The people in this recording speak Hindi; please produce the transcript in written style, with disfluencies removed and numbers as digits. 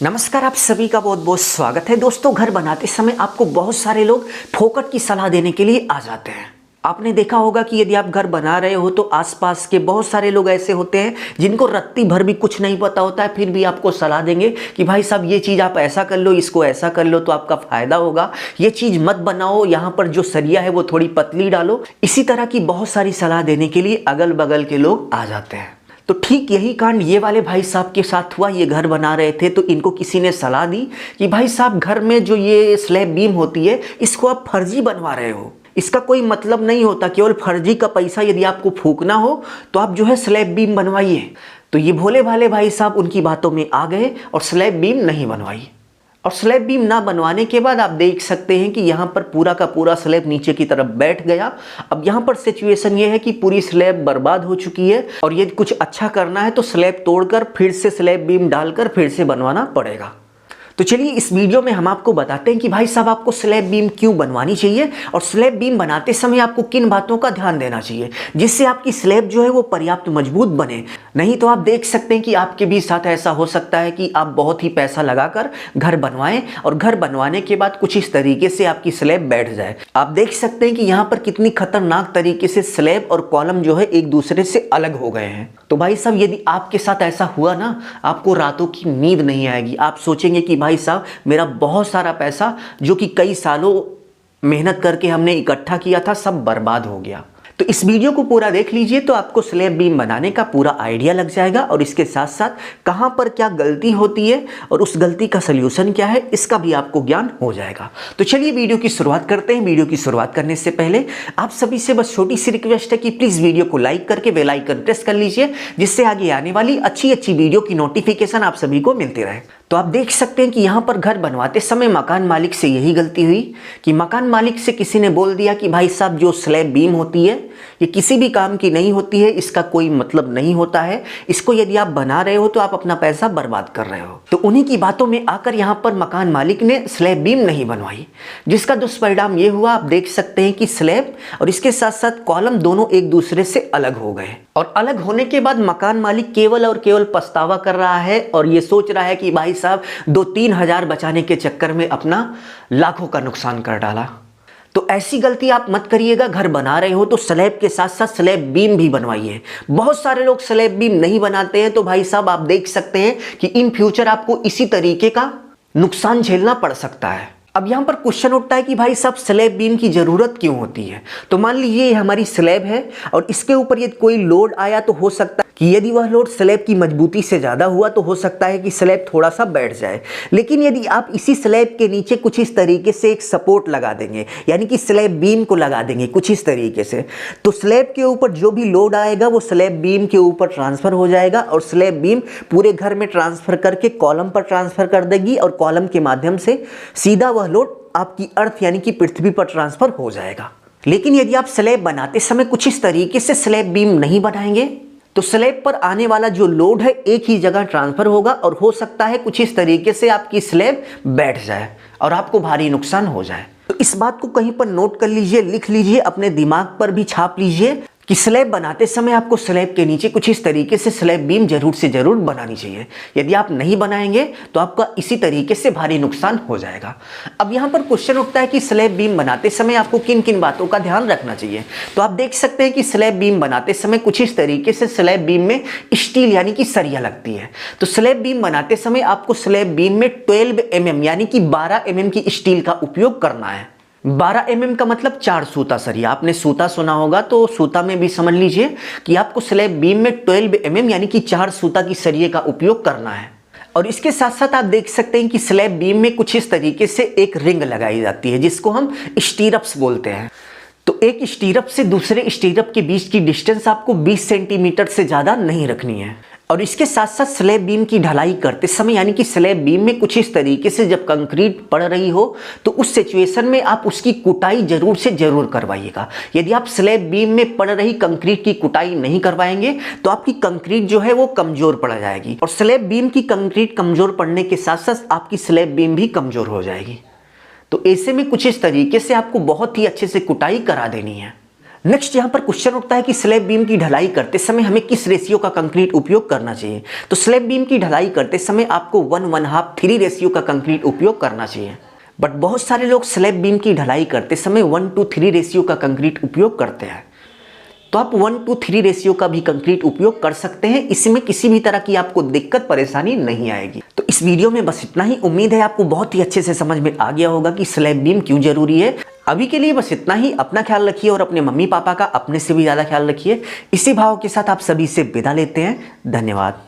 नमस्कार, आप सभी का बहुत बहुत स्वागत है। दोस्तों, घर बनाते समय आपको बहुत सारे लोग फोकट की सलाह देने के लिए आ जाते हैं। आपने देखा होगा कि यदि आप घर बना रहे हो तो आसपास के बहुत सारे लोग ऐसे होते हैं जिनको रत्ती भर भी कुछ नहीं पता होता है, फिर भी आपको सलाह देंगे कि भाई साहब ये चीज़ आप ऐसा कर लो, इसको ऐसा कर लो तो आपका फ़ायदा होगा, ये चीज़ मत बनाओ, यहाँ पर जो सरिया है वो थोड़ी पतली डालो। इसी तरह की बहुत सारी सलाह देने के लिए अगल बगल के लोग आ जाते हैं। तो ठीक यही कांड ये वाले भाई साहब के साथ हुआ। ये घर बना रहे थे तो इनको किसी ने सलाह दी कि भाई साहब घर में जो ये स्लैब बीम होती है इसको आप फर्जी बनवा रहे हो, इसका कोई मतलब नहीं होता, केवल फर्जी का पैसा यदि आपको फूकना हो तो आप जो है स्लैब बीम बनवाइए। तो ये भोले भाले भाई साहब उनकी बातों में आ गए और स्लैब बीम नहीं बनवाई। और स्लैब बीम ना बनवाने के बाद आप देख सकते हैं कि यहाँ पर पूरा का पूरा स्लैब नीचे की तरफ बैठ गया। अब यहाँ पर सिचुएशन ये है कि पूरी स्लैब बर्बाद हो चुकी है और यदि कुछ अच्छा करना है तो स्लैब तोड़कर फिर से स्लैब बीम डालकर फिर से बनवाना पड़ेगा। तो चलिए इस वीडियो में हम आपको बताते हैं कि भाई साहब आपको स्लैब बीम क्यों बनवानी चाहिए और स्लैब बीम बनाते समय आपको किन बातों का ध्यान देना चाहिए जिससे आपकी स्लैब जो है वो पर्याप्त मजबूत बने। नहीं तो आप देख सकते हैं कि आपके भी साथ ऐसा हो सकता है कि आप बहुत ही पैसा लगाकर घर बनवाएं और घर बनवाने के बाद कुछ इस तरीके से आपकी स्लैब बैठ जाए। आप देख सकते हैं कि यहाँ पर कितनी खतरनाक तरीके से स्लैब और कॉलम जो है एक दूसरे से अलग हो गए हैं। तो भाई साहब यदि आपके साथ ऐसा हुआ ना, आपको रातों की नींद नहीं आएगी। आप सोचेंगे कि भाई साहब मेरा बहुत सारा पैसा जो कि कई सालों मेहनत करके हमने इकट्ठा किया था सब बर्बाद हो गया। तो इस वीडियो को पूरा देख लीजिए तो आपको स्लैब बीम बनाने का पूरा आइडिया लग जाएगा और इसके साथ साथ कहां पर क्या गलती होती है और उस गलती का सलूशन क्या है इसका भी आपको ज्ञान हो जाएगा। तो चलिए वीडियो की शुरुआत करते हैं। वीडियो की शुरुआत करने से पहले आप सभी से बस छोटी सी रिक्वेस्ट है कि प्लीज वीडियो को लाइक करके बेल आइकन प्रेस कर लीजिए जिससे आगे आने वाली अच्छी अच्छी वीडियो की नोटिफिकेशन आप सभी को मिलती रहे। तो आप देख सकते हैं कि यहाँ पर घर बनवाते समय मकान मालिक से यही गलती हुई कि मकान मालिक से किसी ने बोल दिया कि भाई साहब जो स्लैब बीम होती है ये किसी भी काम की नहीं होती है, इसका कोई मतलब नहीं होता है, इसको यदि आप बना रहे हो तो आप अपना पैसा बर्बाद कर रहे हो। तो उन्हीं की बातों में आकर यहाँ पर मकान मालिक ने स्लैब बीम नहीं बनवाई, जिसका दुष्परिणाम ये हुआ। आप देख सकते हैं कि स्लैब और इसके साथ साथ कॉलम दोनों एक दूसरे से अलग हो गए और अलग होने के बाद मकान मालिक केवल और केवल पछतावा कर रहा है और ये सोच रहा है कि भाई साहब 2-3 हजार बचाने के चक्कर में अपना लाखों का नुकसान कर डाला। तो ऐसी गलती आप मत करिएगा। घर बना रहे हो तो स्लैब के साथ साथ स्लैब बीम भी बनवाइए। बहुत सारे लोग स्लैब बीम नहीं बनाते हैं तो भाई साहब आप देख सकते हैं कि इन फ्यूचर आपको इसी तरीके का नुकसान झेलना पड़ सकता है। अब यहाँ पर क्वेश्चन उठता है कि भाई साहब स्लैब बीम की जरूरत क्यों होती है। तो मान लीजिए ये हमारी स्लैब है और इसके ऊपर यदि कोई लोड आया तो हो सकता है कि यदि वह लोड स्लैब की मजबूती से ज़्यादा हुआ तो हो सकता है कि स्लैब थोड़ा सा बैठ जाए। लेकिन यदि आप इसी स्लैब के नीचे कुछ इस तरीके से एक सपोर्ट लगा देंगे, यानी कि स्लैब बीम को लगा देंगे कुछ इस तरीके से, तो स्लैब के ऊपर जो भी लोड आएगा वो स्लैब बीम के ऊपर ट्रांसफर हो जाएगा और स्लैब बीम पूरे घर में ट्रांसफर करके कॉलम पर ट्रांसफर कर देगी और कॉलम के माध्यम से सीधा वह लोड आपकी अर्थ यानी कि पृथ्वी पर ट्रांसफर हो जाएगा। लेकिन यदि आप स्लैब बनाते समय कुछ इस तरीके से स्लैब बीम नहीं बनाएंगे तो स्लैब पर आने वाला जो लोड है एक ही जगह ट्रांसफर होगा और हो सकता है कुछ इस तरीके से आपकी स्लैब बैठ जाए और आपको भारी नुकसान हो जाए। तो इस बात को कहीं पर नोट कर लीजिए, लिख लीजिए, अपने दिमाग पर भी छाप लीजिए कि स्लैब बनाते समय आपको स्लैब के नीचे कुछ इस तरीके से स्लैब बीम जरूर से जरूर बनानी चाहिए। यदि आप नहीं बनाएंगे तो आपका इसी तरीके से भारी नुकसान हो जाएगा। अब यहाँ पर क्वेश्चन उठता है कि स्लैब बीम बनाते समय आपको किन किन बातों का ध्यान रखना चाहिए। तो आप देख सकते हैं कि स्लैब बीम बनाते समय कुछ इस तरीके से स्लैब बीम में स्टील यानी कि सरिया लगती है। तो स्लैब बीम बनाते समय आपको स्लैब बीम में 12 mm यानी कि 12 mm की स्टील का उपयोग करना है। 12 mm का मतलब 4 सूता सरिया। आपने सूता सुना होगा तो सूता में भी समझ लीजिए कि आपको स्लैब बीम में 12 mm यानी कि 4 सूता की सरिये का उपयोग करना है। और इसके साथ साथ आप देख सकते हैं कि स्लैब बीम में कुछ इस तरीके से एक रिंग लगाई जाती है जिसको हम स्टीरप्स बोलते हैं। तो एक स्टीरप से दूसरे स्टीरप के बीच की डिस्टेंस आपको 20 सेंटीमीटर से ज़्यादा नहीं रखनी है। और इसके साथ साथ स्लैब बीम की ढलाई करते समय यानी कि स्लैब बीम में कुछ इस तरीके से जब कंक्रीट पड़ रही हो तो उस सिचुएशन में आप उसकी कुटाई जरूर से जरूर करवाइएगा। यदि आप स्लैब बीम में पड़ रही कंक्रीट की कुटाई नहीं करवाएंगे तो आपकी कंक्रीट जो है वो कमजोर पड़ जाएगी और स्लैब बीम की कंक्रीट कमजोर पड़ने के साथ साथ आपकी स्लैब बीम भी कमजोर हो जाएगी। तो ऐसे में कुछ इस तरीके से आपको बहुत ही अच्छे से कुटाई करा देनी है। नेक्स्ट यहाँ पर क्वेश्चन उठता है कि स्लैब बीम की ढलाई करते समय हमें किस रेशियो का कंक्रीट उपयोग करना चाहिए। तो स्लैब बीम की ढलाई करते समय आपको 1:1/2 रेशियो का कंक्रीट उपयोग करना चाहिए। बट बहुत सारे लोग स्लैब बीम की ढलाई करते समय 1:3 रेशियो का कंक्रीट उपयोग करते हैं। तो आप 1:3 रेशियो का भी कंक्रीट उपयोग कर सकते हैं, इसमें किसी भी तरह की आपको दिक्कत परेशानी नहीं आएगी। तो इस वीडियो में बस इतना ही। उम्मीद है आपको बहुत ही अच्छे से समझ में आ गया होगा कि स्लैब बीम क्यों जरूरी है। अभी के लिए बस इतना ही। अपना ख्याल रखिए और अपने मम्मी पापा का अपने से भी ज़्यादा ख्याल रखिए। इसी भाव के साथ आप सभी से विदा लेते हैं। धन्यवाद।